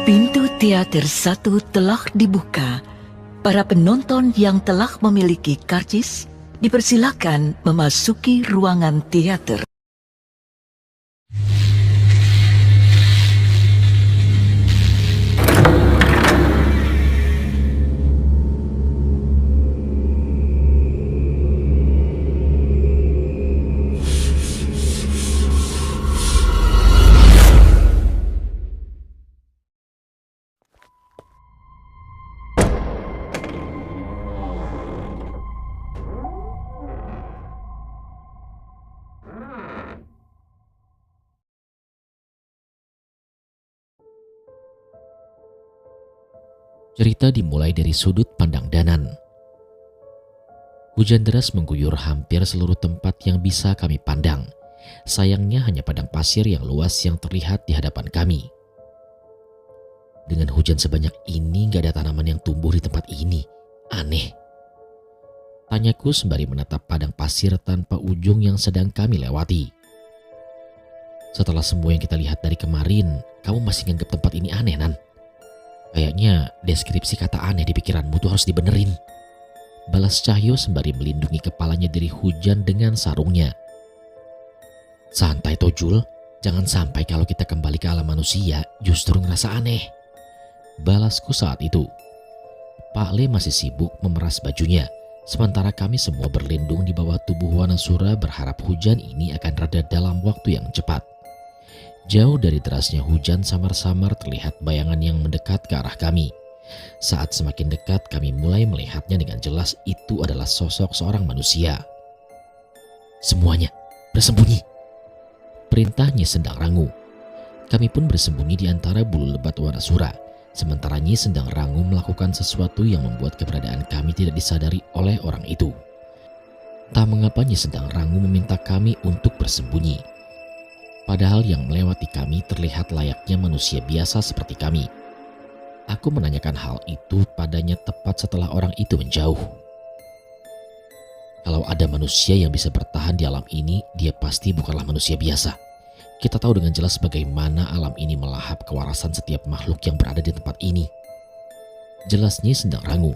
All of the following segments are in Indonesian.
Pintu teater 1 telah dibuka. Para penonton yang telah memiliki karcis dipersilakan memasuki ruangan teater. Cerita dimulai dari sudut pandang Danan. Hujan deras mengguyur hampir seluruh tempat yang bisa kami pandang. Sayangnya hanya padang pasir yang luas yang terlihat di hadapan kami. Dengan hujan sebanyak ini gak ada tanaman yang tumbuh di tempat ini. Aneh. Tanyaku sembari menatap padang pasir tanpa ujung yang sedang kami lewati. Setelah semua yang kita lihat dari kemarin, kamu masih nganggap tempat ini aneh, Nan? Kayaknya deskripsi kata aneh di pikiranmu tuh harus dibenerin. Balas Cahyo sembari melindungi kepalanya dari hujan dengan sarungnya. Santai Tojul, jangan sampai kalau kita kembali ke alam manusia justru ngerasa aneh. Balasku saat itu. Pak Le masih sibuk memeras bajunya, sementara kami semua berlindung di bawah tubuh Wanasura berharap hujan ini akan reda dalam waktu yang cepat. Jauh dari derasnya hujan samar-samar terlihat bayangan yang mendekat ke arah kami. Saat semakin dekat kami mulai melihatnya dengan jelas itu adalah sosok seorang manusia. Semuanya bersembunyi. Perintah Nyi Sendang Rangu. Kami pun bersembunyi di antara bulu lebat Wanasura. Sementara Nyi Sendang Rangu melakukan sesuatu yang membuat keberadaan kami tidak disadari oleh orang itu. Tak mengapa Nyi Sendang Rangu meminta kami untuk bersembunyi. Padahal yang melewati kami terlihat layaknya manusia biasa seperti kami. Aku menanyakan hal itu padanya tepat setelah orang itu menjauh. Kalau ada manusia yang bisa bertahan di alam ini, dia pasti bukanlah manusia biasa. Kita tahu dengan jelas bagaimana alam ini melahap kewarasan setiap makhluk yang berada di tempat ini. Jelasnya Sendang Rangu.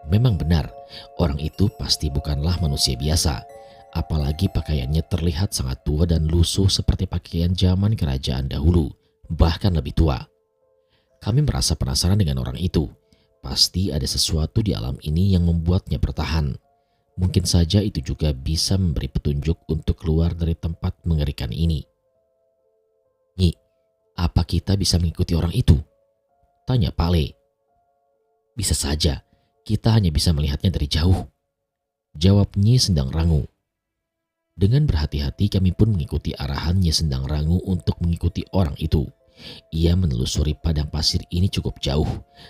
Memang benar, orang itu pasti bukanlah manusia biasa. Apalagi pakaiannya terlihat sangat tua dan lusuh seperti pakaian zaman kerajaan dahulu, bahkan lebih tua. Kami merasa penasaran dengan orang itu. Pasti ada sesuatu di alam ini yang membuatnya bertahan. Mungkin saja itu juga bisa memberi petunjuk untuk keluar dari tempat mengerikan ini. Nyi, apa kita bisa mengikuti orang itu? Tanya Pak Le. Bisa saja, kita hanya bisa melihatnya dari jauh. Jawab Nyi Sendang Rangu. Dengan berhati-hati kami pun mengikuti arahan Nyi Sendang Rangu untuk mengikuti orang itu. Ia menelusuri padang pasir ini cukup jauh,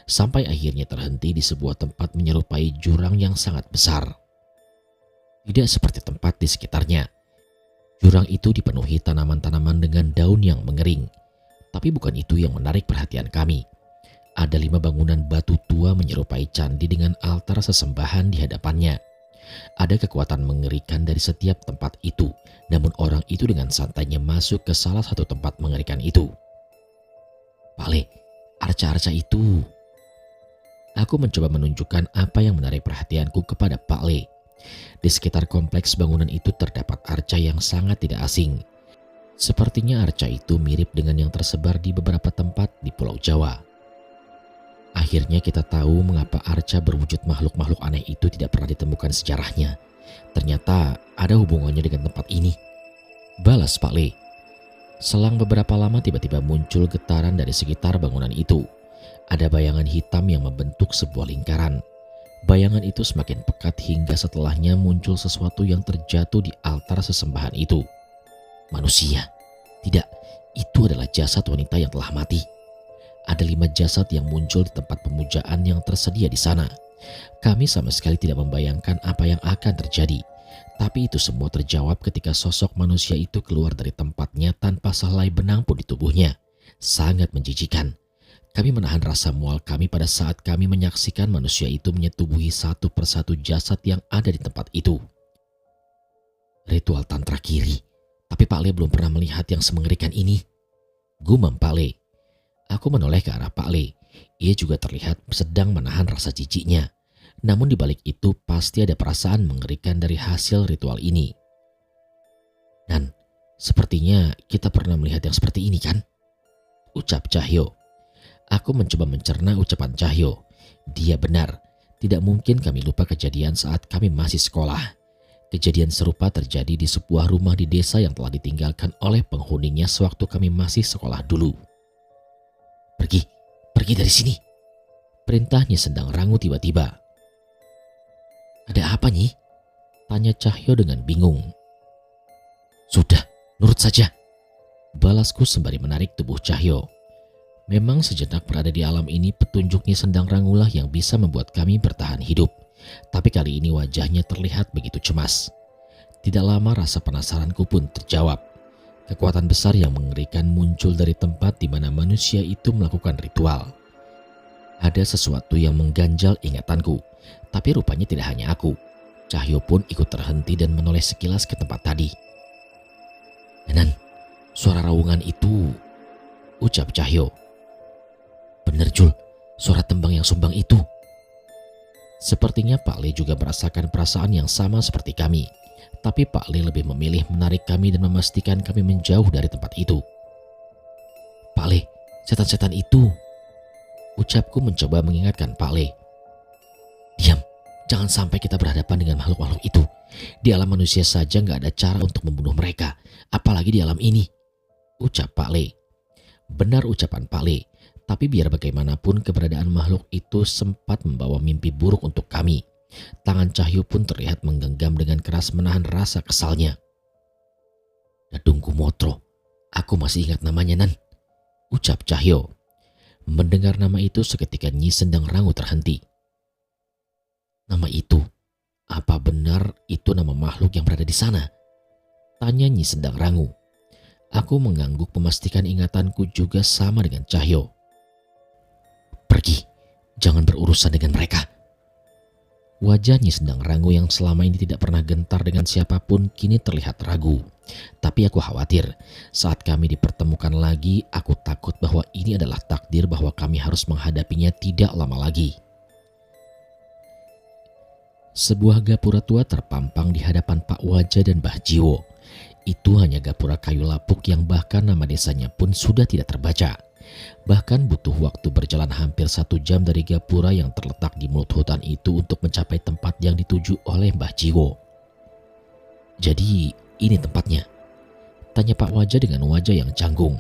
sampai akhirnya terhenti di sebuah tempat menyerupai jurang yang sangat besar. Tidak seperti tempat di sekitarnya. Jurang itu dipenuhi tanaman-tanaman dengan daun yang mengering. Tapi bukan itu yang menarik perhatian kami. Ada 5 bangunan batu tua menyerupai candi dengan altar sesembahan di hadapannya. Ada kekuatan mengerikan dari setiap tempat itu, namun orang itu dengan santainya masuk ke salah satu tempat mengerikan itu. Pak Le, arca-arca itu. Aku mencoba menunjukkan apa yang menarik perhatianku kepada Pak Le. Di sekitar kompleks bangunan itu terdapat arca yang sangat tidak asing. Sepertinya arca itu mirip dengan yang tersebar di beberapa tempat di Pulau Jawa. Akhirnya kita tahu mengapa arca berwujud makhluk-makhluk aneh itu tidak pernah ditemukan sejarahnya. Ternyata ada hubungannya dengan tempat ini. Balas Pak Le. Selang beberapa lama tiba-tiba muncul getaran dari sekitar bangunan itu. Ada bayangan hitam yang membentuk sebuah lingkaran. Bayangan itu semakin pekat hingga setelahnya muncul sesuatu yang terjatuh di altar sesembahan itu. Manusia. Tidak, itu adalah jasad wanita yang telah mati. Ada 5 jasad yang muncul di tempat pemujaan yang tersedia di sana. Kami sama sekali tidak membayangkan apa yang akan terjadi. Tapi itu semua terjawab ketika sosok manusia itu keluar dari tempatnya tanpa sehelai benang pun di tubuhnya. Sangat menjijikan. Kami menahan rasa mual kami pada saat kami menyaksikan manusia itu menyetubuhi satu persatu jasad yang ada di tempat itu. Ritual tantra kiri. Tapi Pak Le belum pernah melihat yang semengerikan ini. Gumam Pak Le. Aku menoleh ke arah Pak Le. Ia juga terlihat sedang menahan rasa jijiknya. Namun di balik itu pasti ada perasaan mengerikan dari hasil ritual ini. "Nan, sepertinya kita pernah melihat yang seperti ini kan?" ucap Cahyo. Aku mencoba mencerna ucapan Cahyo. Dia benar, tidak mungkin kami lupa kejadian saat kami masih sekolah. Kejadian serupa terjadi di sebuah rumah di desa yang telah ditinggalkan oleh penghuninya sewaktu kami masih sekolah dulu. Pergi dari sini," perintahnya Sendang Rangu tiba-tiba. "Ada apa, Nyi?" tanya Cahyo dengan bingung. "Sudah, nurut saja," balasku sembari menarik tubuh Cahyo. Memang sejenak berada di alam ini petunjuknya Sendang Rangulah yang bisa membuat kami bertahan hidup. Tapi kali ini wajahnya terlihat begitu cemas. Tidak lama rasa penasaranku pun terjawab. Kekuatan besar yang mengerikan muncul dari tempat di mana manusia itu melakukan ritual. Ada sesuatu yang mengganjal ingatanku, tapi rupanya tidak hanya aku. Cahyo pun ikut terhenti dan menoleh sekilas ke tempat tadi. "Nan, suara raungan itu," ucap Cahyo. "Bener Jul, suara tembang yang sumbang itu." Sepertinya Pak Le juga merasakan perasaan yang sama seperti kami. Tapi Pak Le lebih memilih menarik kami dan memastikan kami menjauh dari tempat itu. "Pak Le, setan-setan itu," ucapku mencoba mengingatkan Pak Le. "Diam, jangan sampai kita berhadapan dengan makhluk-makhluk itu. Di alam manusia saja nggak ada cara untuk membunuh mereka, apalagi di alam ini," ucap Pak Le. Benar ucapan Pak Le. Tapi biar bagaimanapun keberadaan makhluk itu sempat membawa mimpi buruk untuk kami. Tangan Cahyo pun terlihat menggenggam dengan keras menahan rasa kesalnya. "Dadung Kumotro, aku masih ingat namanya, Nan," ucap Cahyo. Mendengar nama itu seketika Nyi Sendang Rangu terhenti. "Nama itu, apa benar itu nama makhluk yang berada di sana?" tanya Nyi Sendang Rangu. Aku mengangguk memastikan ingatanku juga sama dengan Cahyo. "Pergi, jangan berurusan dengan mereka." Wajah Nyi Sendang Rangu yang selama ini tidak pernah gentar dengan siapapun kini terlihat ragu. Tapi aku khawatir, saat kami dipertemukan lagi, aku takut bahwa ini adalah takdir bahwa kami harus menghadapinya tidak lama lagi. Sebuah gapura tua terpampang di hadapan Pak Waja dan Mbah Jiwo. Itu hanya gapura kayu lapuk yang bahkan nama desanya pun sudah tidak terbaca. Bahkan butuh waktu berjalan hampir 1 jam dari gapura yang terletak di mulut hutan itu untuk mencapai tempat yang dituju oleh Mbah Jiwo. "Jadi ini tempatnya?" tanya Pak Waja dengan wajah yang canggung.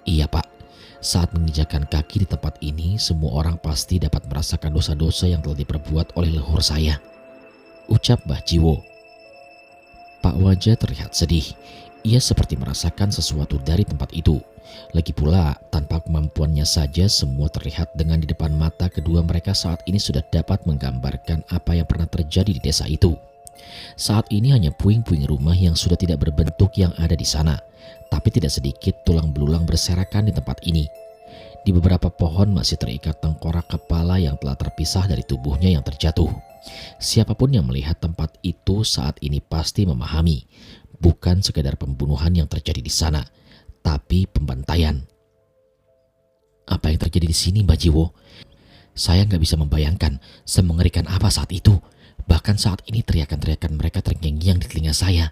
"Iya Pak, saat menginjakan kaki di tempat ini semua orang pasti dapat merasakan dosa-dosa yang telah diperbuat oleh leluhur saya," ucap Mbah Jiwo. Pak Waja terlihat sedih. Ia seperti merasakan sesuatu dari tempat itu. Lagi pula, tanpa kemampuannya saja semua terlihat dengan di depan mata kedua mereka saat ini sudah dapat menggambarkan apa yang pernah terjadi di desa itu. Saat ini hanya puing-puing rumah yang sudah tidak berbentuk yang ada di sana, tapi tidak sedikit tulang belulang berserakan di tempat ini. Di beberapa pohon masih terikat tengkorak kepala yang telah terpisah dari tubuhnya yang terjatuh. Siapapun yang melihat tempat itu saat ini pasti memahami, bukan sekadar pembunuhan yang terjadi di sana, tapi pembantaian. "Apa yang terjadi di sini, Mbak Jiwo? Saya nggak bisa membayangkan semengerikan apa saat itu. Bahkan saat ini teriakan-teriakan mereka terngiang-ngiang di telinga saya,"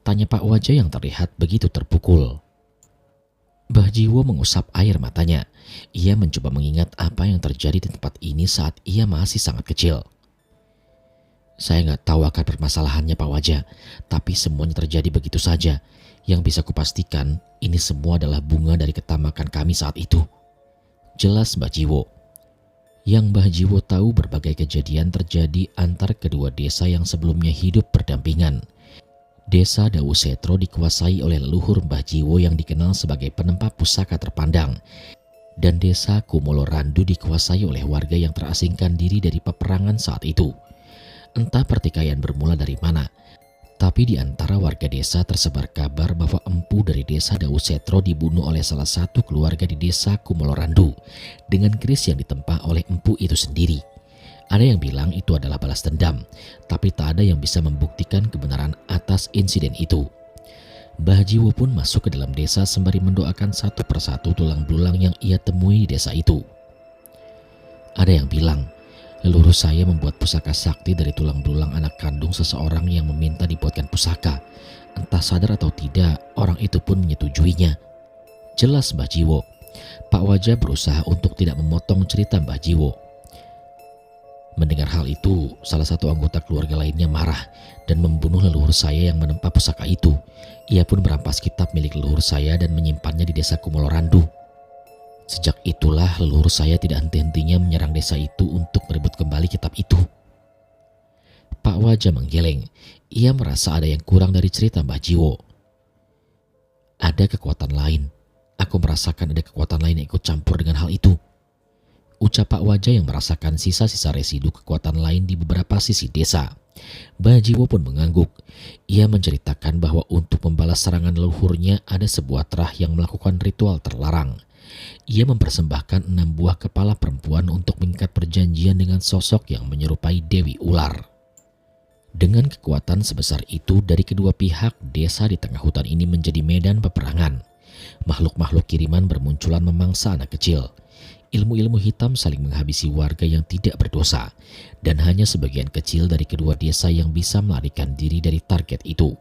tanya Pak Waja yang terlihat begitu terpukul. Mbah Jiwo mengusap air matanya. Ia mencoba mengingat apa yang terjadi di tempat ini saat ia masih sangat kecil. "Saya nggak tahu akar permasalahannya Pak Waja, tapi semuanya terjadi begitu saja. Yang bisa kupastikan, ini semua adalah bunga dari ketamakan kami saat itu," jelas Mbah Jiwo. Yang Mbah Jiwo tahu berbagai kejadian terjadi antar kedua desa yang sebelumnya hidup berdampingan. Desa Dawu Setro dikuasai oleh leluhur Mbah Jiwo yang dikenal sebagai penempa pusaka terpandang. Dan desa Kumolo Randu dikuasai oleh warga yang terasingkan diri dari peperangan saat itu. Entah pertikaian bermula dari mana, tapi di antara warga desa tersebar kabar bahwa empu dari desa Dawu Setro dibunuh oleh salah satu keluarga di desa Kumolo Randu dengan keris yang ditempa oleh empu itu sendiri. Ada yang bilang itu adalah balas dendam, tapi tak ada yang bisa membuktikan kebenaran atas insiden itu. Mbah Jiwo pun masuk ke dalam desa sembari mendoakan satu persatu tulang belulang yang ia temui di desa itu. Ada yang bilang, leluhur saya membuat pusaka sakti dari tulang belulang anak kandung seseorang yang meminta dibuatkan pusaka. Entah sadar atau tidak, orang itu pun menyetujuinya. Jelas Mbah Jiwo. Pak Wajah berusaha untuk tidak memotong cerita Mbah Jiwo. Mendengar hal itu, salah satu anggota keluarga lainnya marah dan membunuh leluhur saya yang menempa pusaka itu. Ia pun merampas kitab milik leluhur saya dan menyimpannya di desa Kumolorandu. Sejak itulah leluhur saya tidak henti-hentinya menyerang desa itu untuk merebut kembali kitab itu. Pak Wajah menggeleng. Ia merasa ada yang kurang dari cerita Mbah Jiwo. Ada kekuatan lain. Aku merasakan ada kekuatan lain yang ikut campur dengan hal itu. Ucap Pak Wajah yang merasakan sisa-sisa residu kekuatan lain di beberapa sisi desa. Mbah Jiwo pun mengangguk. Ia menceritakan bahwa untuk membalas serangan leluhurnya ada sebuah terah yang melakukan ritual terlarang. Ia mempersembahkan 6 buah kepala perempuan untuk mengikat perjanjian dengan sosok yang menyerupai Dewi Ular. Dengan kekuatan sebesar itu dari kedua pihak, desa di tengah hutan ini menjadi medan peperangan. Makhluk-makhluk kiriman bermunculan memangsa anak kecil. Ilmu-ilmu hitam saling menghabisi warga yang tidak berdosa, dan hanya sebagian kecil dari kedua desa yang bisa melarikan diri dari target itu.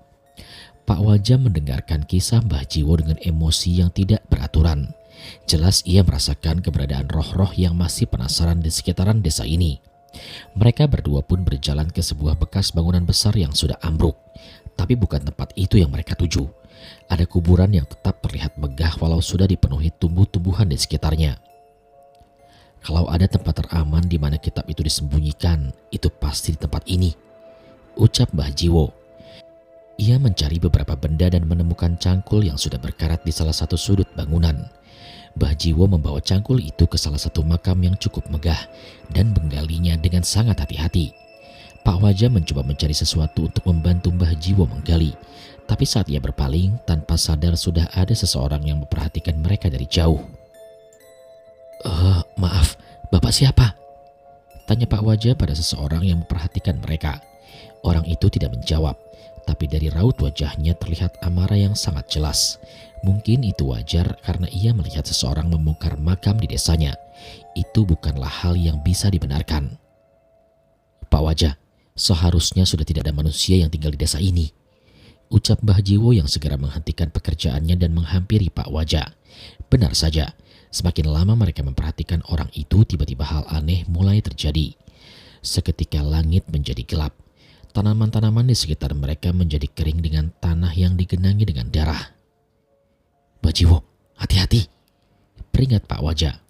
Pak Wajah mendengarkan kisah Mbah Jiwo dengan emosi yang tidak beraturan. Jelas ia merasakan keberadaan roh-roh yang masih penasaran di sekitaran desa ini. Mereka berdua pun berjalan ke sebuah bekas bangunan besar yang sudah ambruk. Tapi bukan tempat itu yang mereka tuju. Ada kuburan yang tetap terlihat megah walau sudah dipenuhi tumbuh-tumbuhan di sekitarnya. Kalau ada tempat teraman di mana kitab itu disembunyikan, itu pasti di tempat ini, ucap Mbah Jiwo. Ia mencari beberapa benda dan menemukan cangkul yang sudah berkarat di salah satu sudut bangunan. Mbah Jiwo membawa cangkul itu ke salah satu makam yang cukup megah dan menggalinya dengan sangat hati-hati. Pak Wajah mencoba mencari sesuatu untuk membantu Mbah Jiwo menggali. Tapi saat ia berpaling, tanpa sadar sudah ada seseorang yang memperhatikan mereka dari jauh. Maaf, Bapak siapa? Tanya Pak Wajah pada seseorang yang memperhatikan mereka. Orang itu tidak menjawab, tapi dari raut wajahnya terlihat amarah yang sangat jelas. Mungkin itu wajar karena ia melihat seseorang membongkar makam di desanya. Itu bukanlah hal yang bisa dibenarkan. Pak Wajah, seharusnya sudah tidak ada manusia yang tinggal di desa ini, ucap Mbah Jiwo yang segera menghentikan pekerjaannya dan menghampiri Pak Wajah. Benar saja, semakin lama mereka memperhatikan orang itu, tiba-tiba hal aneh mulai terjadi. Seketika langit menjadi gelap. Tanaman-tanaman di sekitar mereka menjadi kering dengan tanah yang digenangi dengan darah. Mbah Jiwo, hati-hati, peringat Pak Wajah.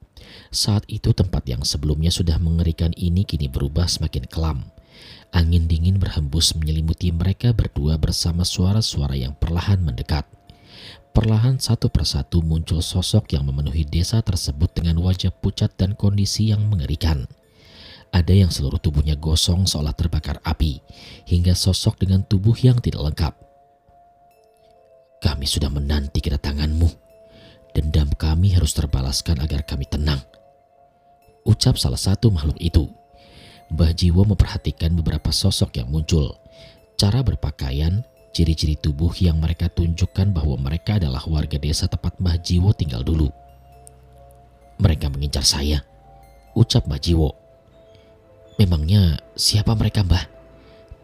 Saat itu tempat yang sebelumnya sudah mengerikan ini kini berubah semakin kelam. Angin dingin berhembus menyelimuti mereka berdua bersama suara-suara yang perlahan mendekat. Perlahan satu persatu muncul sosok yang memenuhi desa tersebut dengan wajah pucat dan kondisi yang mengerikan. Ada yang seluruh tubuhnya gosong seolah terbakar api, hingga sosok dengan tubuh yang tidak lengkap. Kami sudah menanti kedatanganmu. Dendam kami harus terbalaskan agar kami tenang, ucap salah satu makhluk itu. Mbah Jiwo memperhatikan beberapa sosok yang muncul. Cara berpakaian, ciri-ciri tubuh yang mereka tunjukkan bahwa mereka adalah warga desa tempat Mbah Jiwo tinggal dulu. Mereka mengincar saya, ucap Mbah Jiwo. Memangnya siapa mereka, Mbah?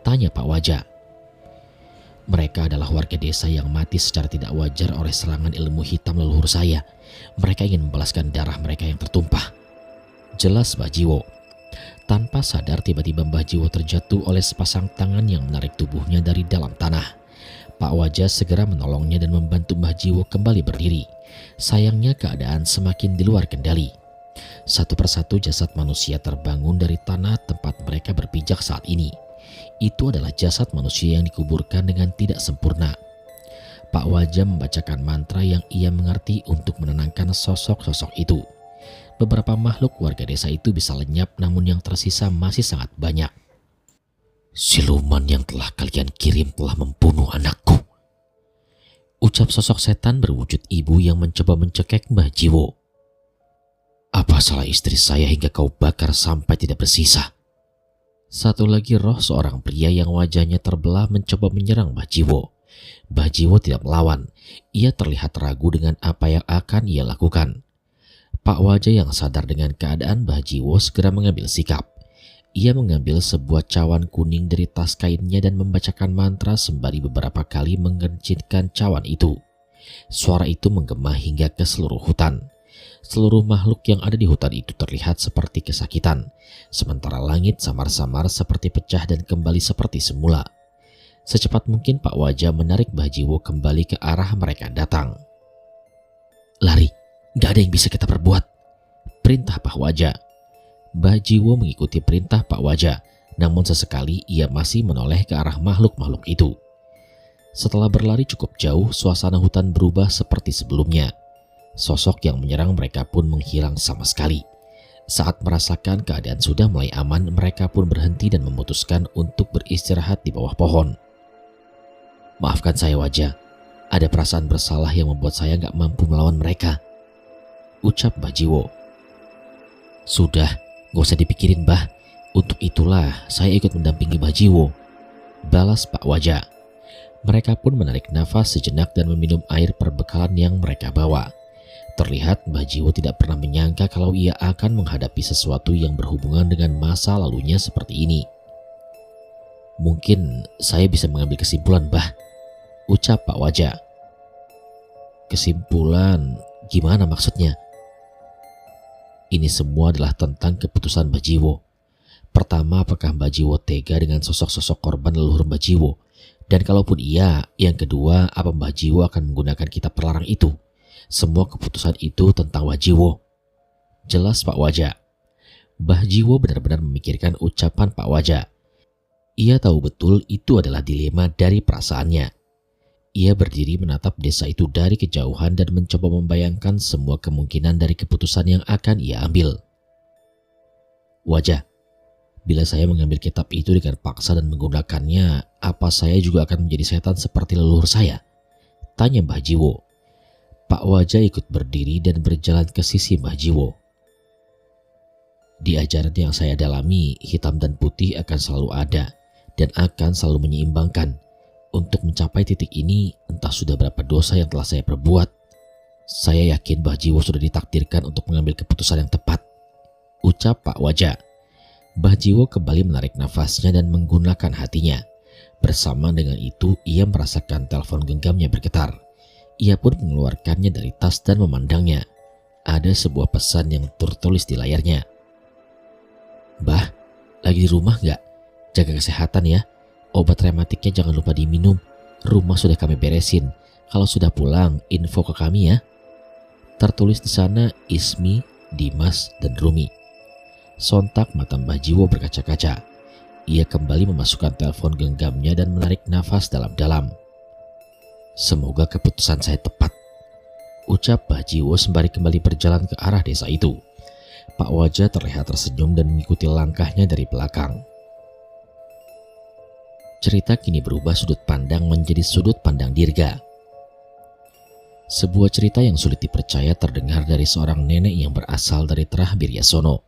Tanya Pak Wajah. Mereka adalah warga desa yang mati secara tidak wajar oleh serangan ilmu hitam leluhur saya. Mereka ingin membalaskan darah mereka yang tertumpah, jelas Mbah Jiwo. Tanpa sadar tiba-tiba Mbah Jiwo terjatuh oleh sepasang tangan yang menarik tubuhnya dari dalam tanah. Pak Wajah segera menolongnya dan membantu Mbah Jiwo kembali berdiri. Sayangnya keadaan semakin di luar kendali. Satu persatu jasad manusia terbangun dari tanah tempat mereka berpijak saat ini. Itu adalah jasad manusia yang dikuburkan dengan tidak sempurna. Pak Wajah membacakan mantra yang ia mengerti untuk menenangkan sosok-sosok itu. Beberapa makhluk warga desa itu bisa lenyap, namun yang tersisa masih sangat banyak. Siluman yang telah kalian kirim telah membunuh anakku, ucap sosok setan berwujud ibu yang mencoba mencekik Mbah Jiwo. Apa salah istri saya hingga kau bakar sampai tidak bersisa? Satu lagi roh seorang pria yang wajahnya terbelah mencoba menyerang Mbah Jiwo. Mbah Jiwo tidak melawan. Ia terlihat ragu dengan apa yang akan ia lakukan. Pak Wajah yang sadar dengan keadaan Mbah Jiwo segera mengambil sikap. Ia mengambil sebuah cawan kuning dari tas kainnya dan membacakan mantra sembari beberapa kali mengencitkan cawan itu. Suara itu menggema hingga ke seluruh hutan. Seluruh makhluk yang ada di hutan itu terlihat seperti kesakitan, sementara langit samar-samar seperti pecah dan kembali seperti semula. Secepat mungkin Pak Wajah menarik Mbah Jiwo kembali ke arah mereka datang. "Lari, gak ada yang bisa kita perbuat," perintah Pak Wajah. Mbah Jiwo mengikuti perintah Pak Wajah, namun sesekali ia masih menoleh ke arah makhluk-makhluk itu. Setelah berlari cukup jauh, suasana hutan berubah seperti sebelumnya. Sosok yang menyerang mereka pun menghilang sama sekali. Saat merasakan keadaan sudah mulai aman, mereka pun berhenti dan memutuskan untuk beristirahat di bawah pohon. "Maafkan saya Wajah, ada perasaan bersalah yang membuat saya gak mampu melawan mereka," ucap Mbah Jiwo. "Sudah, gak usah dipikirin Mbah, untuk itulah saya ikut mendampingi Mbah Jiwo," balas Pak Wajah. Mereka pun menarik nafas sejenak dan meminum air perbekalan yang mereka bawa. Terlihat Mbah Jiwo tidak pernah menyangka kalau ia akan menghadapi sesuatu yang berhubungan dengan masa lalunya seperti ini. "Mungkin saya bisa mengambil kesimpulan Mbah," ucap Pak Wajah. "Kesimpulan? Gimana maksudnya?" Ini semua adalah tentang keputusan Mbah Jiwo. Pertama, apakah Mbah Jiwo tega dengan sosok-sosok korban leluhur Mbah Jiwo? Dan kalaupun iya, yang kedua, apa Mbah Jiwo akan menggunakan kitab perlarang itu? Semua keputusan itu tentang Mbah Jiwo. Jelas Pak Wajah. Mbah Jiwo benar-benar memikirkan ucapan Pak Wajah. Ia tahu betul itu adalah dilema dari perasaannya. Ia berdiri menatap desa itu dari kejauhan dan mencoba membayangkan semua kemungkinan dari keputusan yang akan ia ambil. "Wajah, bila saya mengambil kitab itu dengan paksa dan menggunakannya, apa saya juga akan menjadi setan seperti leluhur saya?" tanya Mbah Jiwo. Pak Wajah ikut berdiri dan berjalan ke sisi Mbah Jiwo. "Di ajaran yang saya dalami, hitam dan putih akan selalu ada dan akan selalu menyeimbangkan. Untuk mencapai titik ini, entah sudah berapa dosa yang telah saya perbuat. Saya yakin Mbah Jiwo sudah ditakdirkan untuk mengambil keputusan yang tepat," ucap Pak Wajah. Mbah Jiwo kembali menarik nafasnya dan menggunakan hatinya. Bersama dengan itu, ia merasakan telepon genggamnya bergetar. Ia pun mengeluarkannya dari tas dan memandangnya. Ada sebuah pesan yang tertulis di layarnya. "Mbah, lagi di rumah nggak? Jaga kesehatan ya. Obat rematiknya jangan lupa diminum. Rumah sudah kami beresin. Kalau sudah pulang, info ke kami ya." Tertulis di sana Ismi, Dimas, dan Rumi. Sontak mata Mbah Jiwo berkaca-kaca. Ia kembali memasukkan telepon genggamnya dan menarik nafas dalam-dalam. "Semoga keputusan saya tepat," ucap Mbah Jiwo sembari kembali berjalan ke arah desa itu. Pak Wajah terlihat tersenyum dan mengikuti langkahnya dari belakang. Cerita kini berubah sudut pandang menjadi sudut pandang Dirga. Sebuah cerita yang sulit dipercaya terdengar dari seorang nenek yang berasal dari Terah Biryasono.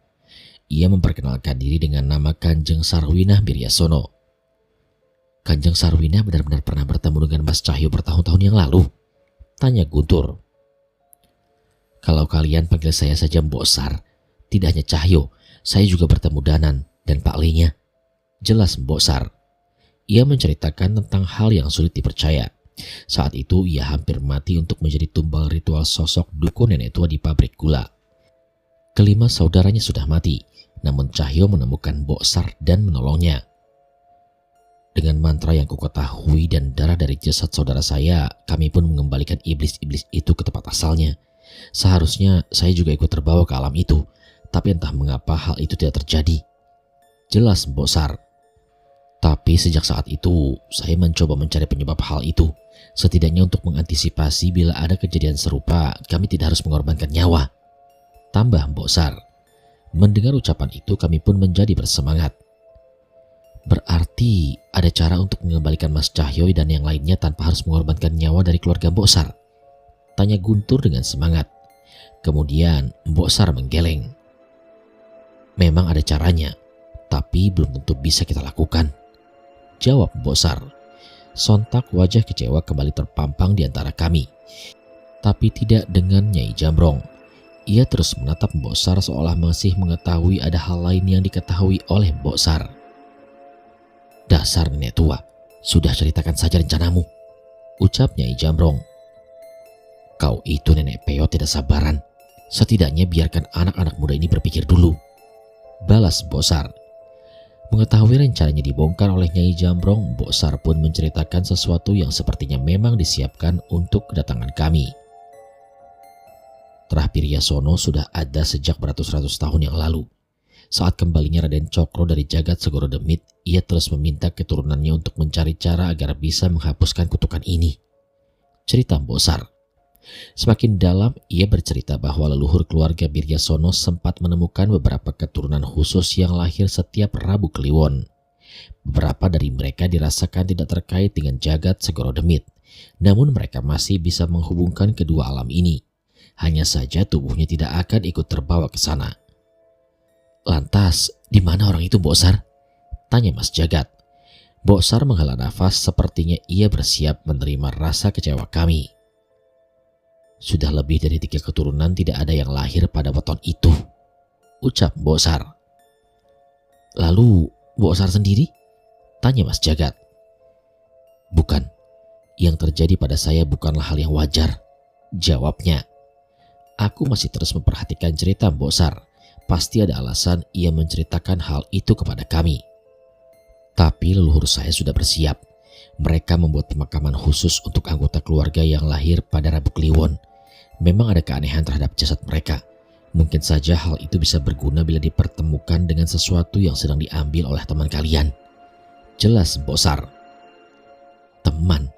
Ia memperkenalkan diri dengan nama Kanjeng Sarwinah Biryasono. "Kanjeng Sarwinah benar-benar pernah bertemu dengan Mas Cahyo bertahun-tahun yang lalu?" tanya Guntur. "Kalau kalian panggil saya saja Mbok Sar, tidak hanya Cahyo, saya juga bertemu Danan dan Pak Lenya," jelas Mbok Sar. Ia menceritakan tentang hal yang sulit dipercaya. Saat itu ia hampir mati untuk menjadi tumbal ritual sosok dukun nenek tua di pabrik gula. Kelima saudaranya sudah mati, namun Cahyo menemukan Mbok Sar dan menolongnya. "Dengan mantra yang kuketahui dan darah dari jasad saudara saya, kami pun mengembalikan iblis-iblis itu ke tempat asalnya. Seharusnya saya juga ikut terbawa ke alam itu, tapi entah mengapa hal itu tidak terjadi," jelas Mbok Sar. "Tapi sejak saat itu, saya mencoba mencari penyebab hal itu. Setidaknya untuk mengantisipasi bila ada kejadian serupa, kami tidak harus mengorbankan nyawa," tambah Mbok Sar. Mendengar ucapan itu, kami pun menjadi bersemangat. "Berarti ada cara untuk mengembalikan Mas Cahyo dan yang lainnya tanpa harus mengorbankan nyawa dari keluarga Mbok Sar?" tanya Guntur dengan semangat. Kemudian Mbok Sar menggeleng. "Memang ada caranya, tapi belum tentu bisa kita lakukan," jawab Mbok Sar. Sontak wajah kecewa kembali terpampang di antara kami. Tapi tidak dengan Nyai Jambrong. Ia terus menatap Mbok Sar seolah masih mengetahui ada hal lain yang diketahui oleh Mbok Sar. "Dasar nenek tua, sudah ceritakan saja rencanamu," ucap Nyai Jambrong. "Kau itu nenek peot tidak sabaran. Setidaknya biarkan anak-anak muda ini berpikir dulu," balas Mbok Sar. Mengetahui rencananya dibongkar oleh Nyai Jambrong, Mbok Sar pun menceritakan sesuatu yang sepertinya memang disiapkan untuk kedatangan kami. Terah Piryasono sudah ada sejak beratus-ratus tahun yang lalu. Saat kembalinya Raden Cokro dari Jagat Segoro Demit, ia terus meminta keturunannya untuk mencari cara agar bisa menghapuskan kutukan ini. Cerita Mbok Sar. Semakin dalam, ia bercerita bahwa leluhur keluarga Piryasono sempat menemukan beberapa keturunan khusus yang lahir setiap Rabu Kliwon. Beberapa dari mereka dirasakan tidak terkait dengan Jagat Segoro Demit, namun mereka masih bisa menghubungkan kedua alam ini. Hanya saja tubuhnya tidak akan ikut terbawa ke sana. "Lantas, di mana orang itu, Mbok Sar?" tanya Mas Jagat. Mbok Sar menghela nafas, sepertinya ia bersiap menerima rasa kecewa kami. "Sudah lebih dari 3 keturunan tidak ada yang lahir pada weton itu," ucap Mbok Sar. "Lalu Mbok Sar sendiri?" tanya Mas Jagat. "Bukan, yang terjadi pada saya bukanlah hal yang wajar," jawabnya. Aku masih terus memperhatikan cerita Mbok Sar. Pasti ada alasan ia menceritakan hal itu kepada kami. Tapi leluhur saya sudah bersiap. Mereka membuat pemakaman khusus untuk anggota keluarga yang lahir pada Rabu Kliwon. Memang ada keanehan terhadap jasad mereka. Mungkin saja hal itu bisa berguna bila dipertemukan dengan sesuatu yang sedang diambil oleh teman kalian, jelas Mbok Sar. Teman.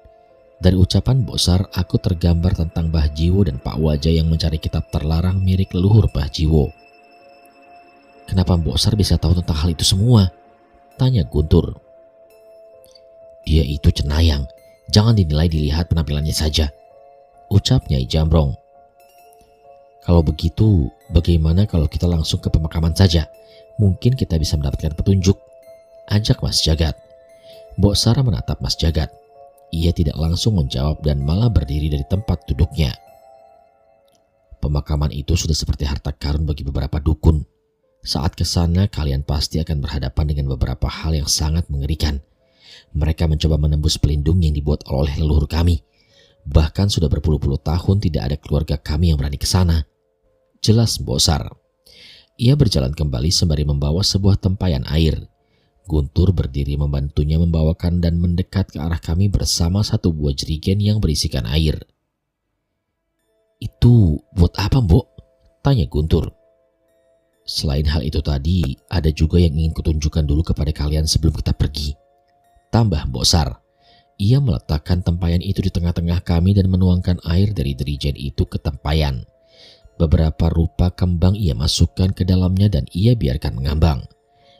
Dari ucapan Mbok Sar, aku tergambar tentang Mbah Jiwo dan Pak Wajah yang mencari kitab terlarang milik leluhur Mbah Jiwo. "Kenapa Mbok Sar bisa tahu tentang hal itu semua?" tanya Guntur. "Dia itu cenayang, jangan dinilai dilihat penampilannya saja," ucap Nyai Jambrong. "Kalau begitu, bagaimana kalau kita langsung ke pemakaman saja? Mungkin kita bisa mendapatkan petunjuk," ajak Mas Jagat. Mbok Sar menatap Mas Jagat. Ia tidak langsung menjawab dan malah berdiri dari tempat duduknya. "Pemakaman itu sudah seperti harta karun bagi beberapa dukun. Saat ke sana kalian pasti akan berhadapan dengan beberapa hal yang sangat mengerikan. Mereka mencoba menembus pelindung yang dibuat oleh leluhur kami. Bahkan sudah berpuluh-puluh tahun tidak ada keluarga kami yang berani ke sana," jelas Mbok Sar. Ia berjalan kembali sembari membawa sebuah tempayan air. Guntur berdiri membantunya membawakan dan mendekat ke arah kami bersama satu buah jerigen yang berisikan air. "Itu buat apa, Mbok?" tanya Guntur. "Selain hal itu tadi, ada juga yang ingin kutunjukkan dulu kepada kalian sebelum kita pergi," tambah Mbok Sar. Ia meletakkan tempayan itu di tengah-tengah kami dan menuangkan air dari jerigen itu ke tempayan. Beberapa rupa kembang ia masukkan ke dalamnya dan ia biarkan mengambang.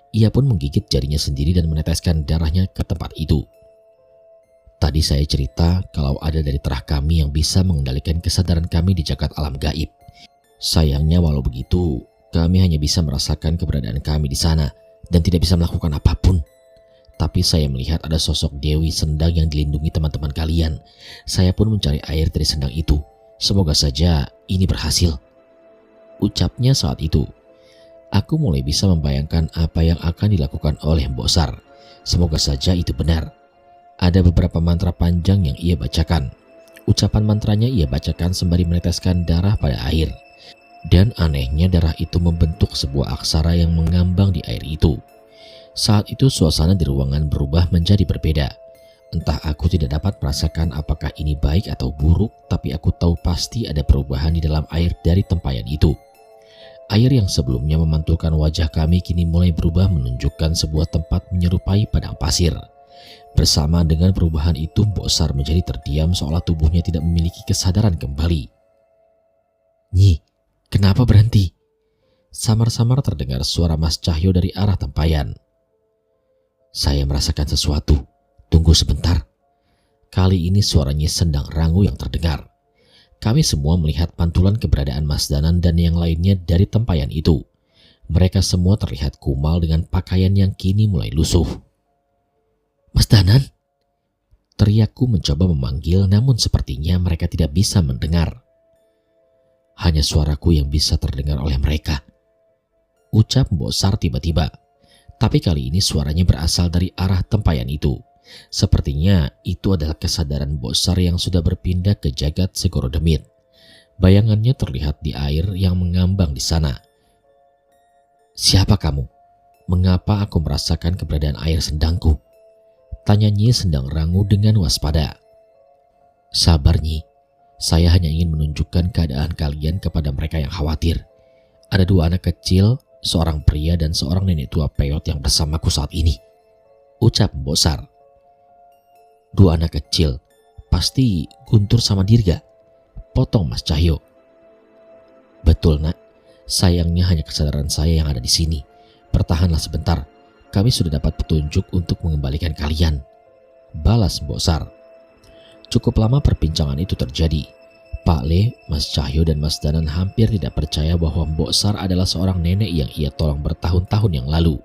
Ia pun menggigit jarinya sendiri dan meneteskan darahnya ke tempat itu. "Tadi saya cerita kalau ada dari terah kami yang bisa mengendalikan kesadaran kami di jagat alam gaib. Sayangnya walau begitu, kami hanya bisa merasakan keberadaan kami di sana dan tidak bisa melakukan apapun. Tapi saya melihat ada sosok Dewi Sendang yang dilindungi teman-teman kalian. Saya pun mencari air dari sendang itu. Semoga saja ini berhasil," ucapnya saat itu. Aku mulai bisa membayangkan apa yang akan dilakukan oleh Mbok Sar. Semoga saja itu benar. Ada beberapa mantra panjang yang ia bacakan. Ucapan mantranya ia bacakan sembari meneteskan darah pada air. Dan anehnya darah itu membentuk sebuah aksara yang mengambang di air itu. Saat itu suasana di ruangan berubah menjadi berbeda. Entah aku tidak dapat merasakan apakah ini baik atau buruk, tapi aku tahu pasti ada perubahan di dalam air dari tempayan itu. Air yang sebelumnya memantulkan wajah kami kini mulai berubah menunjukkan sebuah tempat menyerupai padang pasir. Bersama dengan perubahan itu, Mbok Sar menjadi terdiam seolah tubuhnya tidak memiliki kesadaran kembali. "Nyi, kenapa berhenti?" Samar-samar terdengar suara Mas Cahyo dari arah tempayan. "Saya merasakan sesuatu. Tunggu sebentar." Kali ini suaranya Sendang Rangu yang terdengar. Kami semua melihat pantulan keberadaan Mas Danan dan yang lainnya dari tempayan itu. Mereka semua terlihat kumal dengan pakaian yang kini mulai lusuh. "Mas Danan?" Teriakku mencoba memanggil, namun sepertinya mereka tidak bisa mendengar. Hanya suaraku yang bisa terdengar oleh mereka, ucap Mbok Sar tiba-tiba. Tapi kali ini suaranya berasal dari arah tempayan itu. Sepertinya itu adalah kesadaran Mbok Sar yang sudah berpindah ke jagat Segoro Demit. Bayangannya terlihat di air yang mengambang di sana. Siapa kamu? Mengapa aku merasakan keberadaan air sendangku? Tanya Nyi Sendang Rangu dengan waspada. Sabar Nyi, saya hanya ingin menunjukkan keadaan kalian kepada mereka yang khawatir. Ada 2 anak kecil, seorang pria dan seorang nenek tua peot yang bersamaku saat ini, ucap Mbok Sar. 2 anak kecil, pasti Guntur sama Dirga, potong Mas Cahyo. Betul nak, sayangnya hanya kesadaran saya yang ada di sini. Bertahanlah sebentar, kami sudah dapat petunjuk untuk mengembalikan kalian, balas Mbok Sar. Cukup lama perbincangan itu terjadi. Pak Le, Mas Cahyo dan Mas Danan hampir tidak percaya bahwa Mbok Sar adalah seorang nenek yang ia tolong bertahun-tahun yang lalu.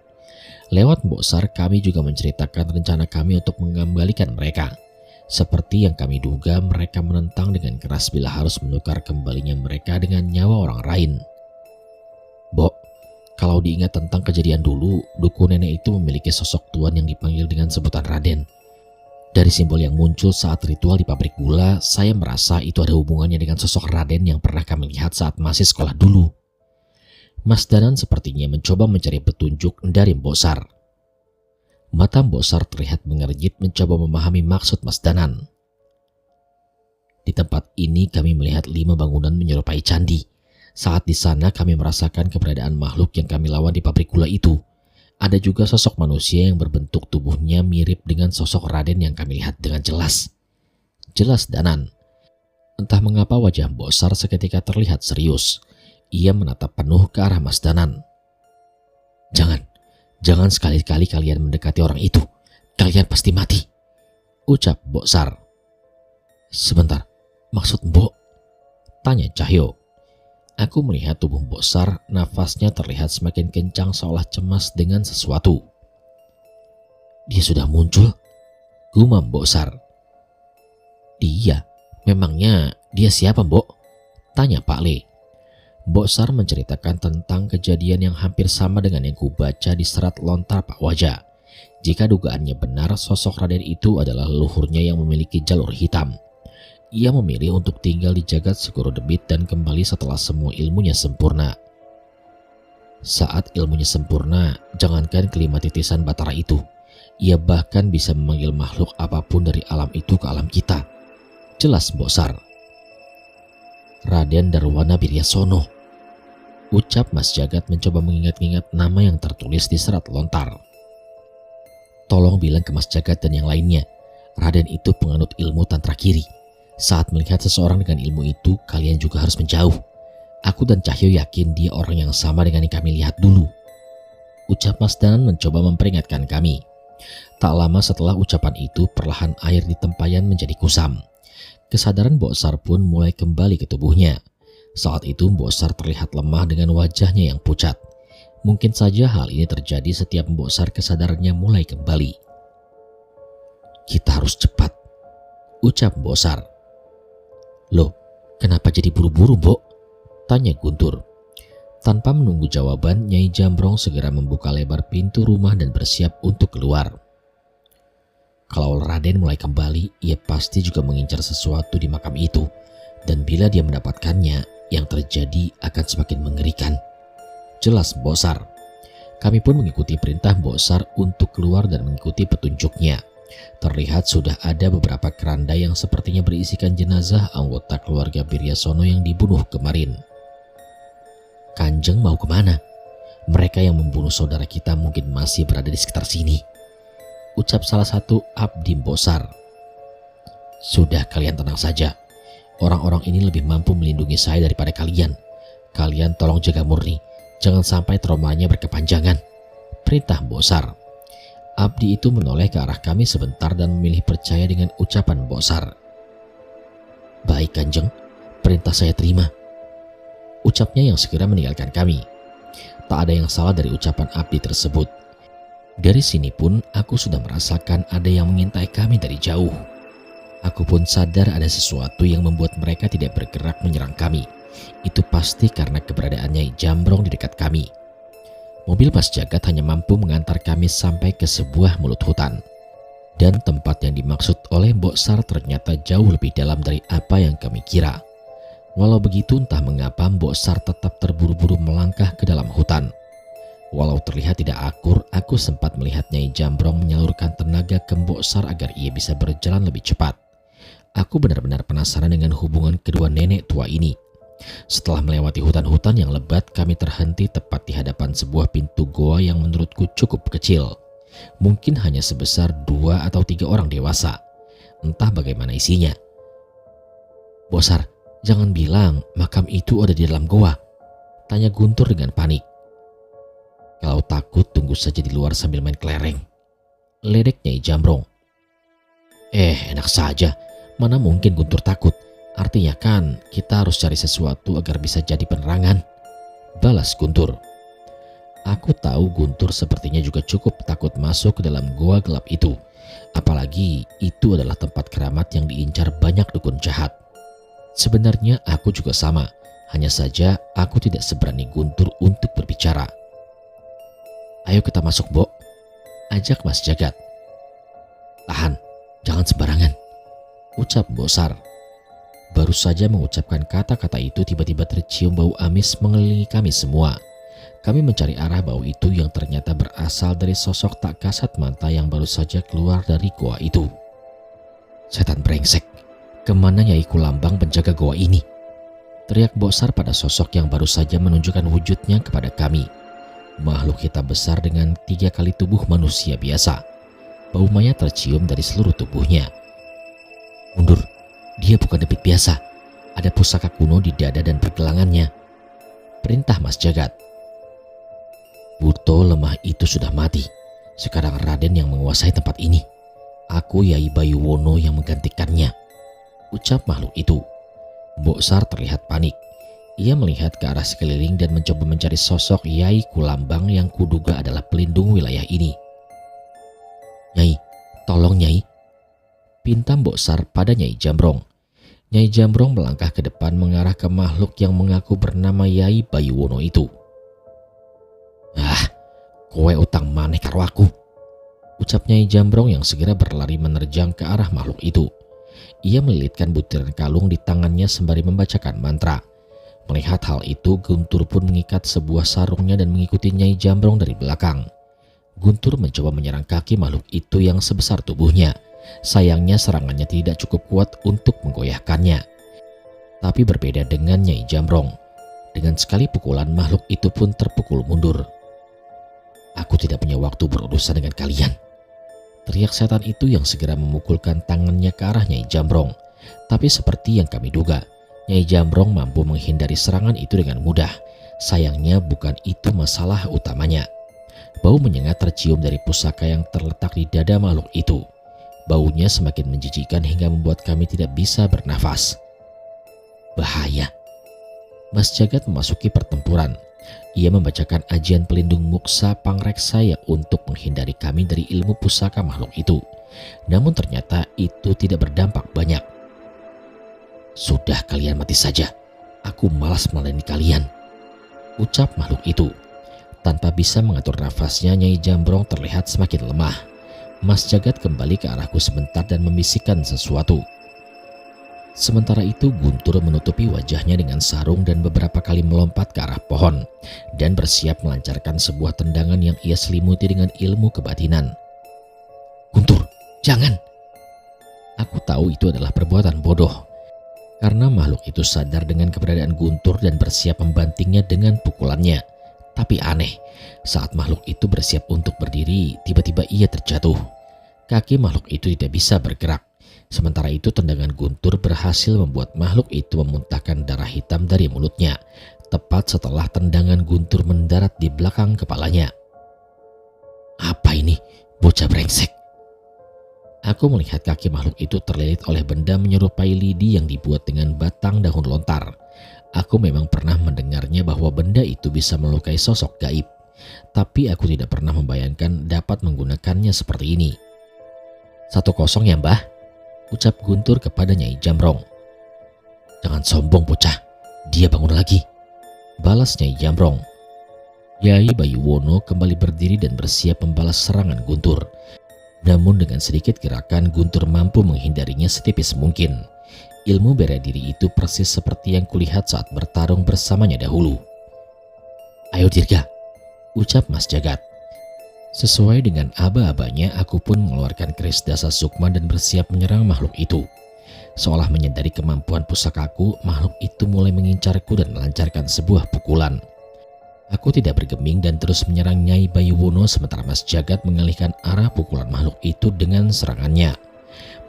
Lewat Mbok Sar kami juga menceritakan rencana kami untuk mengembalikan mereka. Seperti yang kami duga, mereka menentang dengan keras bila harus menukar kembalinya mereka dengan nyawa orang lain. Bok, kalau diingat tentang kejadian dulu, dukun nenek itu memiliki sosok tuan yang dipanggil dengan sebutan Raden. Dari simbol yang muncul saat ritual di pabrik gula, saya merasa itu ada hubungannya dengan sosok Raden yang pernah kami lihat saat masih sekolah dulu. Mas Danan sepertinya mencoba mencari petunjuk dari Mbok Sar. Mata Mbok Sar terlihat mengernyit mencoba memahami maksud Mas Danan. Di tempat ini kami melihat 5 bangunan menyerupai candi. Saat di sana kami merasakan keberadaan makhluk yang kami lawan di pabrik gula itu. Ada juga sosok manusia yang berbentuk tubuhnya mirip dengan sosok Raden yang kami lihat dengan jelas. Jelas Danan. Entah mengapa wajah Mbok Sar seketika terlihat serius. Ia menatap penuh ke arah Mas Danan. Jangan sekali-kali kalian mendekati orang itu. Kalian pasti mati, ucap Mbok Sar. Sebentar, maksud Mbok? Tanya Cahyo. Aku melihat tubuh Mbok Sar, nafasnya terlihat semakin kencang seolah cemas dengan sesuatu. Dia sudah muncul, gumam Mbok Sar. Dia? Memangnya dia siapa, Mbok? Tanya Pak Le. Mbok Sar menceritakan tentang kejadian yang hampir sama dengan yang kubaca di serat lontar Pak Waja. Jika dugaannya benar, sosok Raden itu adalah leluhurnya yang memiliki jalur hitam. Ia memilih untuk tinggal di jagat Segoro Demit dan kembali setelah semua ilmunya sempurna. Saat ilmunya sempurna, jangankan kelima titisan batara itu, ia bahkan bisa memanggil makhluk apapun dari alam itu ke alam kita. Jelas Mbok Sar. Raden Darwana Biryasono, ucap Mas Jagat mencoba mengingat-ingat nama yang tertulis di serat lontar. Tolong bilang ke Mas Jagat dan yang lainnya, Raden itu penganut ilmu tantra kiri. Saat melihat seseorang dengan ilmu itu, kalian juga harus menjauh. Aku dan Cahyo yakin dia orang yang sama dengan yang kami lihat dulu, ucap Mas Danan mencoba memperingatkan kami. Tak lama setelah ucapan itu, perlahan air di tempayan menjadi kusam. Kesadaran Mbok Sar pun mulai kembali ke tubuhnya. Saat itu Mbok Sar terlihat lemah dengan wajahnya yang pucat. Mungkin saja hal ini terjadi setiap Mbok Sar kesadarannya mulai kembali. Kita harus cepat, ucap Mbok Sar. Loh, kenapa jadi buru-buru, Mbok? Tanya Guntur. Tanpa menunggu jawaban, Nyai Jambrong segera membuka lebar pintu rumah dan bersiap untuk keluar. Kalau Raden mulai kembali, ia pasti juga mengincar sesuatu di makam itu. Dan bila dia mendapatkannya, yang terjadi akan semakin mengerikan. Jelas Mbok Sar. Kami pun mengikuti perintah Mbok Sar untuk keluar dan mengikuti petunjuknya. Terlihat sudah ada beberapa keranda yang sepertinya berisikan jenazah anggota keluarga Biryasono yang dibunuh kemarin. Kanjeng mau kemana? Mereka yang membunuh saudara kita mungkin masih berada di sekitar sini, ucap salah satu abdi Mbok Sar. Sudah, kalian tenang saja. Orang-orang ini lebih mampu melindungi saya daripada kalian. Kalian tolong jaga murni, jangan sampai traumanya berkepanjangan, perintah Mbok Sar. Abdi itu menoleh ke arah kami sebentar dan memilih percaya dengan ucapan Mbok Sar. Baik Kanjeng, perintah saya terima, ucapnya yang segera meninggalkan kami. Tak ada yang salah dari ucapan abdi tersebut. Dari sini pun aku sudah merasakan ada yang mengintai kami dari jauh. Aku pun sadar ada sesuatu yang membuat mereka tidak bergerak menyerang kami. Itu pasti karena keberadaan Nyai Jambrong di dekat kami. Mobil Mas Jagat hanya mampu mengantar kami sampai ke sebuah mulut hutan. Dan tempat yang dimaksud oleh Mbok Sar ternyata jauh lebih dalam dari apa yang kami kira. Walau begitu, entah mengapa Mbok Sar tetap terburu-buru melangkah ke dalam hutan. Walau terlihat tidak akur, aku sempat melihat Nyai Jambrong menyalurkan tenaga ke Mbok Sar agar ia bisa berjalan lebih cepat. Aku benar-benar penasaran dengan hubungan kedua nenek tua ini. Setelah melewati hutan-hutan yang lebat, kami terhenti tepat di hadapan sebuah pintu goa yang menurutku cukup kecil. Mungkin hanya sebesar 2 atau 3 orang dewasa. Entah bagaimana isinya. "Bosar, jangan bilang makam itu ada di dalam goa," tanya Guntur dengan panik. "Kalau takut tunggu saja di luar sambil main kelereng," ledek Nyai Jambrong. Enak saja. Mana mungkin Guntur takut. Artinya kan kita harus cari sesuatu agar bisa jadi penerangan, balas Guntur. Aku tahu Guntur sepertinya juga cukup takut masuk ke dalam goa gelap itu. Apalagi itu adalah tempat keramat yang diincar banyak dukun jahat. Sebenarnya aku juga sama, hanya saja aku tidak seberani Guntur untuk berbicara. "Ayo kita masuk, Mbok," ajak Mas Jagat. "Tahan, jangan sembarangan," ucap Mbok Sar. Baru saja mengucapkan kata-kata itu, tiba-tiba tercium bau amis mengelilingi kami semua. Kami mencari arah bau itu yang ternyata berasal dari sosok tak kasat mata yang baru saja keluar dari goa itu. "Setan brengsek, kemana Nyai Kulambang penjaga goa ini?" teriak Bosar pada sosok yang baru saja menunjukkan wujudnya kepada kami. Makhluk hitam besar dengan 3 kali tubuh manusia biasa. Bau mayat tercium dari seluruh tubuhnya. "Mundur, dia bukan debit biasa. Ada pusaka kuno di dada dan pergelangannya," perintah Mas Jagat. "Buto lemah itu sudah mati. Sekarang Raden yang menguasai tempat ini. Aku Yai Bayuwono yang menggantikannya," ucap makhluk itu. Mbok Sar terlihat panik. Ia melihat ke arah sekeliling dan mencoba mencari sosok Yai Kulambang yang kuduga adalah pelindung wilayah ini. "Nyai, tolong Nyai," pinta Mbok Sar pada Nyai Jambrong. Nyai Jambrong melangkah ke depan mengarah ke makhluk yang mengaku bernama Yai Bayuwono itu. "Ah, kowe utang maneh karo aku," ucap Nyai Jambrong yang segera berlari menerjang ke arah makhluk itu. Ia melilitkan butiran kalung di tangannya sembari membacakan mantra. Melihat hal itu, Guntur pun mengikat sebuah sarungnya dan mengikuti Nyai Jambrong dari belakang. Guntur mencoba menyerang kaki makhluk itu yang sebesar tubuhnya. Sayangnya serangannya tidak cukup kuat untuk menggoyahkannya. Tapi berbeda dengan Nyai Jambrong. Dengan sekali pukulan, makhluk itu pun terpukul mundur. "Aku tidak punya waktu berurusan dengan kalian," teriak setan itu yang segera memukulkan tangannya ke arah Nyai Jambrong. Tapi seperti yang kami duga, Nyai Jambrong mampu menghindari serangan itu dengan mudah. Sayangnya bukan itu masalah utamanya. Bau menyengat tercium dari pusaka yang terletak di dada makhluk itu. Baunya semakin menjijikkan hingga membuat kami tidak bisa bernafas. Bahaya. Mas Jagat memasuki pertempuran. Ia membacakan ajian pelindung muksa pangreksa yang untuk menghindari kami dari ilmu pusaka makhluk itu. Namun ternyata itu tidak berdampak banyak. "Sudah, kalian mati saja. Aku malas melayani kalian," ucap makhluk itu. Tanpa bisa mengatur nafasnya, Nyai Jambrong terlihat semakin lemah. Mas Jagat kembali ke arahku sebentar dan membisikkan sesuatu. Sementara itu Guntur menutupi wajahnya dengan sarung dan beberapa kali melompat ke arah pohon dan bersiap melancarkan sebuah tendangan yang ia selimuti dengan ilmu kebatinan. "Guntur, jangan!" Aku tahu itu adalah perbuatan bodoh karena makhluk itu sadar dengan keberadaan Guntur dan bersiap membantingnya dengan pukulannya. Tapi aneh, saat makhluk itu bersiap untuk berdiri, tiba-tiba ia terjatuh. Kaki makhluk itu tidak bisa bergerak. Sementara itu tendangan Guntur berhasil membuat makhluk itu memuntahkan darah hitam dari mulutnya, tepat setelah tendangan Guntur mendarat di belakang kepalanya. "Apa ini, bocah brengsek?" Aku melihat kaki makhluk itu terlilit oleh benda menyerupai lidi yang dibuat dengan batang daun lontar. Aku memang pernah mendengarnya bahwa benda itu bisa melukai sosok gaib, tapi aku tidak pernah membayangkan dapat menggunakannya seperti ini. 1-0 ya, Mbah?" ucap Guntur kepada Nyai Jamrong. Jangan sombong bocah, dia bangun lagi, balas Nyai Jamrong. Yai Bayuwono kembali berdiri dan bersiap membalas serangan Guntur. Namun dengan sedikit gerakan Guntur mampu menghindarinya setipis mungkin. Ilmu bela diri itu persis seperti yang kulihat saat bertarung bersamanya dahulu. Ayo Dirga, ucap Mas Jagat. Sesuai dengan aba-abanya, aku pun mengeluarkan keris dasa sukma dan bersiap menyerang makhluk itu. Seolah menyadari kemampuan pusakaku, makhluk itu mulai mengincarku dan melancarkan sebuah pukulan. Aku tidak bergeming dan terus menyerang Nyai Bayuwono sementara Mas Jagat mengalihkan arah pukulan makhluk itu dengan serangannya.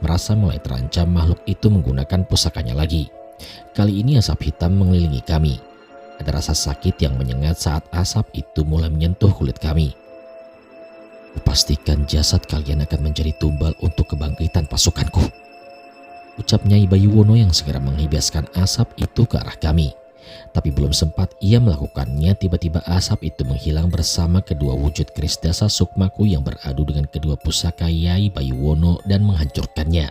Merasa mulai terancam, makhluk itu menggunakan pusakanya lagi. Kali ini asap hitam mengelilingi kami. Ada rasa sakit yang menyengat saat asap itu mulai menyentuh kulit kami. Kupastikan jasad kalian akan menjadi tumbal untuk kebangkitan pasukanku, ucap Nyai Bayuwono yang segera menghibaskan asap itu ke arah kami. Tapi belum sempat ia melakukannya, tiba-tiba asap itu menghilang bersama kedua wujud keris dasa sukmaku yang beradu dengan kedua pusaka Yai Bayuwono dan menghancurkannya.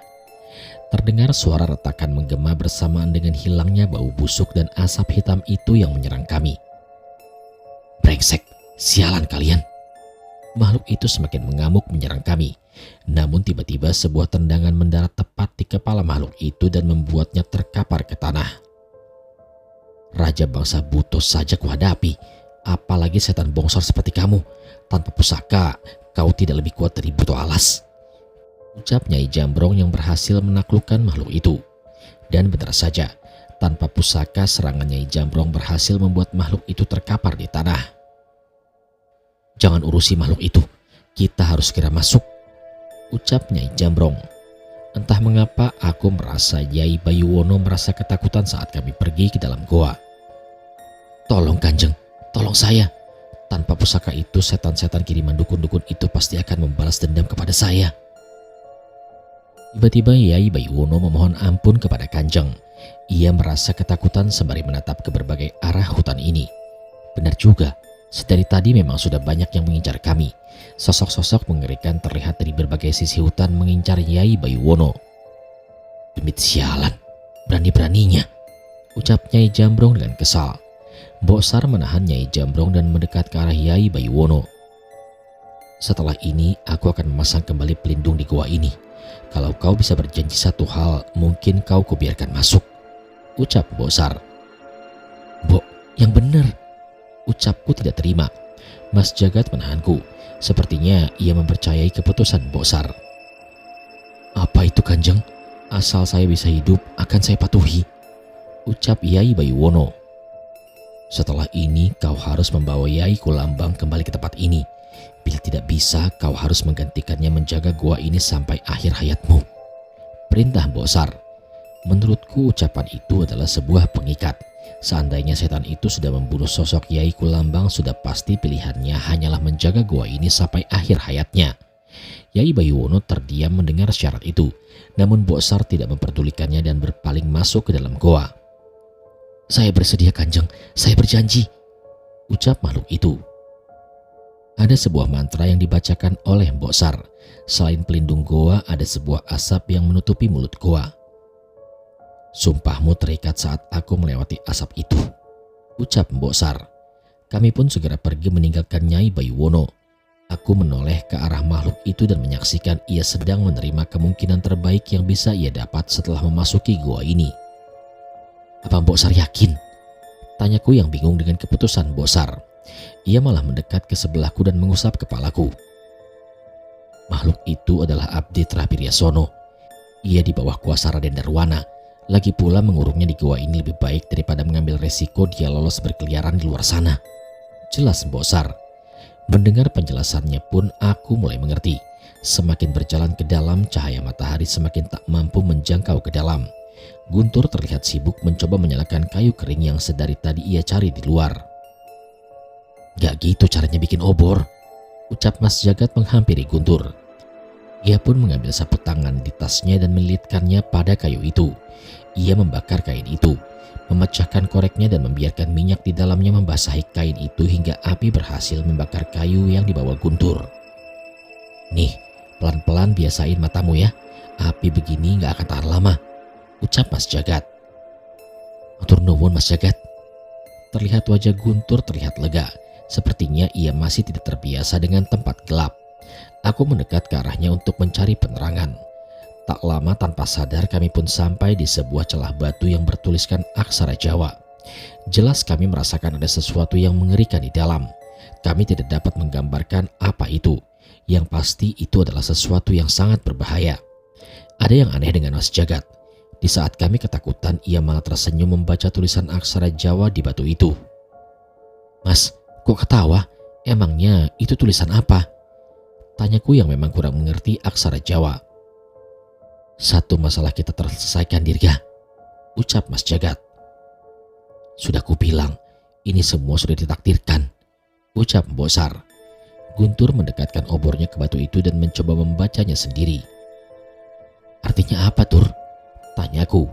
Terdengar suara retakan menggema bersamaan dengan hilangnya bau busuk dan asap hitam itu yang menyerang kami. Brengsek, sialan kalian. Makhluk itu semakin mengamuk menyerang kami. Namun tiba-tiba sebuah tendangan mendarat tepat di kepala makhluk itu dan membuatnya terkapar ke tanah. Raja bangsa butuh saja kuhadapi, apalagi setan bongsor seperti kamu. Tanpa pusaka, kau tidak lebih kuat dari buto alas, ucap Nyai Jamrong yang berhasil menaklukkan makhluk itu. Dan benar saja, tanpa pusaka serangan Nyai Jamrong berhasil membuat makhluk itu terkapar di tanah. Jangan urusi makhluk itu, kita harus segera masuk, ucap Nyai Jamrong. Entah mengapa aku merasa Yai Bayuwono merasa ketakutan saat kami pergi ke dalam goa. Tolong Kanjeng, tolong saya. Tanpa pusaka itu, setan-setan kiriman dukun-dukun itu pasti akan membalas dendam kepada saya. Tiba-tiba Yai Bayuwono memohon ampun kepada Kanjeng. Ia merasa ketakutan sembari menatap ke berbagai arah hutan ini. Benar juga, sedari tadi memang sudah banyak yang mengincar kami. Sosok-sosok mengerikan terlihat dari berbagai sisi hutan mengincar Yai Bayuwono. Demit sialan, berani-beraninya, ucap Nyai Jamrong dengan kesal. Mbok Sar menahan Nyai Jamrong dan mendekat ke arah Yai Bayuwono. Setelah ini aku akan memasang kembali pelindung di goa ini. Kalau kau bisa berjanji satu hal, mungkin kau kubiarkan masuk, ucap Mbok Sar. Mbok, yang benar, ucapku tidak terima. Mas Jagat menahanku. Sepertinya ia mempercayai keputusan Mbok Sar. Apa itu Kanjeng? Asal saya bisa hidup akan saya patuhi, ucap Yai Bayuwono. Setelah ini kau harus membawa Yai Kulambang kembali ke tempat ini. Bila tidak bisa, kau harus menggantikannya menjaga gua ini sampai akhir hayatmu, perintah Mbok Sar. Menurutku ucapan itu adalah sebuah pengikat. Seandainya setan itu sudah membunuh sosok Yai Kulambang, sudah pasti pilihannya hanyalah menjaga gua ini sampai akhir hayatnya. Yai Bayuwono terdiam mendengar syarat itu, namun Mbok Sar tidak memperdulikannya dan berpaling masuk ke dalam goa. Saya bersedia Kanjeng, saya berjanji, ucap makhluk itu. Ada sebuah mantra yang dibacakan oleh Mbok Sar. Selain pelindung goa, ada sebuah asap yang menutupi mulut goa. Sumpahmu terikat saat aku melewati asap itu, ucap Mbok Sar. Kami pun segera pergi meninggalkan Nyai Bayuwono. Aku menoleh ke arah makhluk itu dan menyaksikan ia sedang menerima kemungkinan terbaik yang bisa ia dapat setelah memasuki goa ini. Apa Mbok Sar yakin? Tanyaku yang bingung dengan keputusan Mbok Sar. Ia malah mendekat ke sebelahku dan mengusap kepalaku. Makhluk itu adalah Abdi Trabiryasono. Ia di bawah kuasa Raden Darwana. Lagi pula mengurungnya di goa ini lebih baik daripada mengambil resiko dia lolos berkeliaran di luar sana, jelas Mbok Sar. Mendengar penjelasannya pun aku mulai mengerti. Semakin berjalan ke dalam, cahaya matahari semakin tak mampu menjangkau ke dalam. Guntur terlihat sibuk mencoba menyalakan kayu kering yang sedari tadi ia cari di luar. Gak gitu caranya bikin obor, ucap Mas Jagat menghampiri Guntur. Ia pun mengambil sapu tangan di tasnya dan melilitkannya pada kayu itu. Ia membakar kain itu, memecahkan koreknya dan membiarkan minyak di dalamnya membasahi kain itu hingga api berhasil membakar kayu yang dibawa Guntur. Nih, pelan-pelan biasain matamu ya. Api begini gak akan tahan lama, ucap Mas Jagat. Matur nuwun Mas Jagat. Terlihat wajah Guntur terlihat lega. Sepertinya ia masih tidak terbiasa dengan tempat gelap. Aku mendekat ke arahnya untuk mencari penerangan. Tak lama tanpa sadar kami pun sampai di sebuah celah batu yang bertuliskan aksara Jawa. Jelas kami merasakan ada sesuatu yang mengerikan di dalam. Kami tidak dapat menggambarkan apa itu. Yang pasti itu adalah sesuatu yang sangat berbahaya. Ada yang aneh dengan Mas Jagat. Di saat kami ketakutan, ia malah tersenyum membaca tulisan aksara Jawa di batu itu. Mas, kok ketawa? Emangnya itu tulisan apa? Tanyaku yang memang kurang mengerti aksara Jawa. Satu masalah kita terselesaikan, Dirga, ucap Mas Jagat. Sudah kubilang, ini semua sudah ditakdirkan, ucap Mbosar. Guntur mendekatkan obornya ke batu itu dan mencoba membacanya sendiri. Artinya apa, Tur? Tanyaku.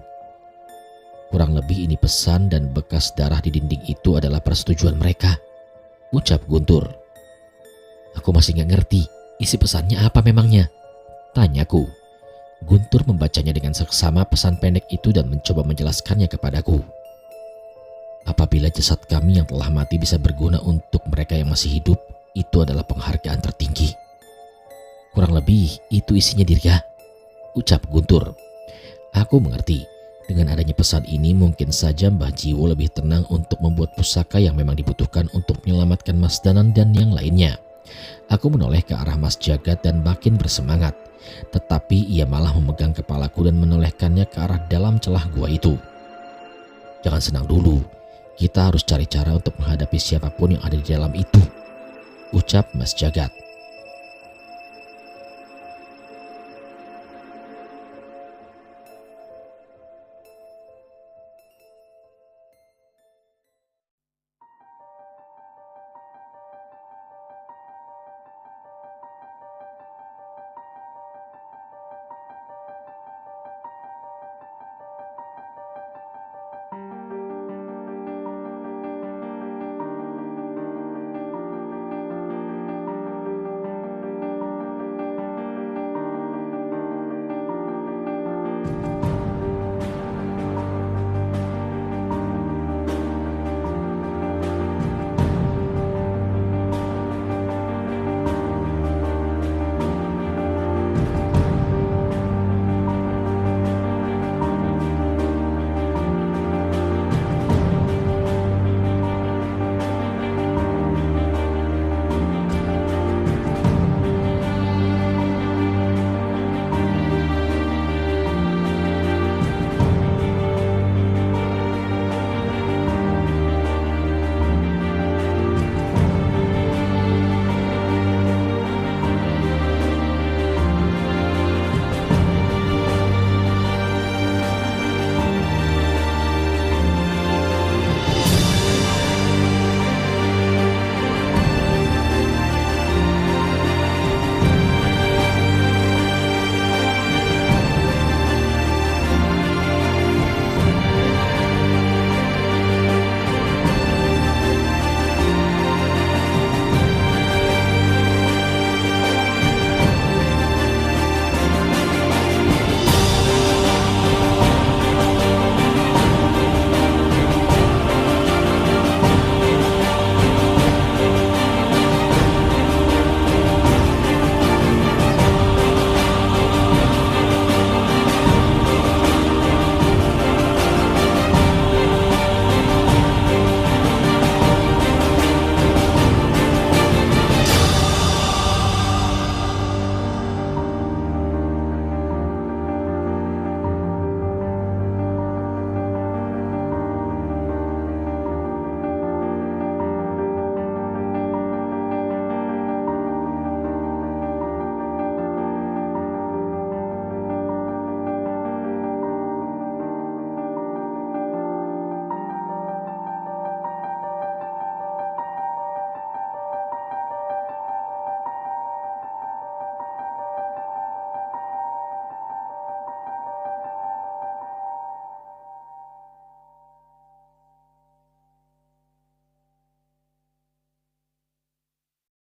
Kurang lebih ini pesan dan bekas darah di dinding itu adalah persetujuan mereka, ucap Guntur. Aku masih gak ngerti isi pesannya apa memangnya, tanyaku. Guntur membacanya dengan seksama pesan pendek itu dan mencoba menjelaskannya kepadaku. Apabila jasad kami yang telah mati bisa berguna untuk mereka yang masih hidup, itu adalah penghargaan tertinggi. Kurang lebih itu isinya, Dirga, ucap Guntur. Aku mengerti. Dengan adanya pesan ini mungkin saja Mbah Jiwo lebih tenang untuk membuat pusaka yang memang dibutuhkan untuk menyelamatkan Mas Danan dan yang lainnya. Aku menoleh ke arah Mas Jagat dan makin bersemangat. Tetapi ia malah memegang kepalaku dan menolehkannya ke arah dalam celah gua itu. Jangan senang dulu. Kita harus cari cara untuk menghadapi siapapun yang ada di dalam itu, ucap Mas Jagat.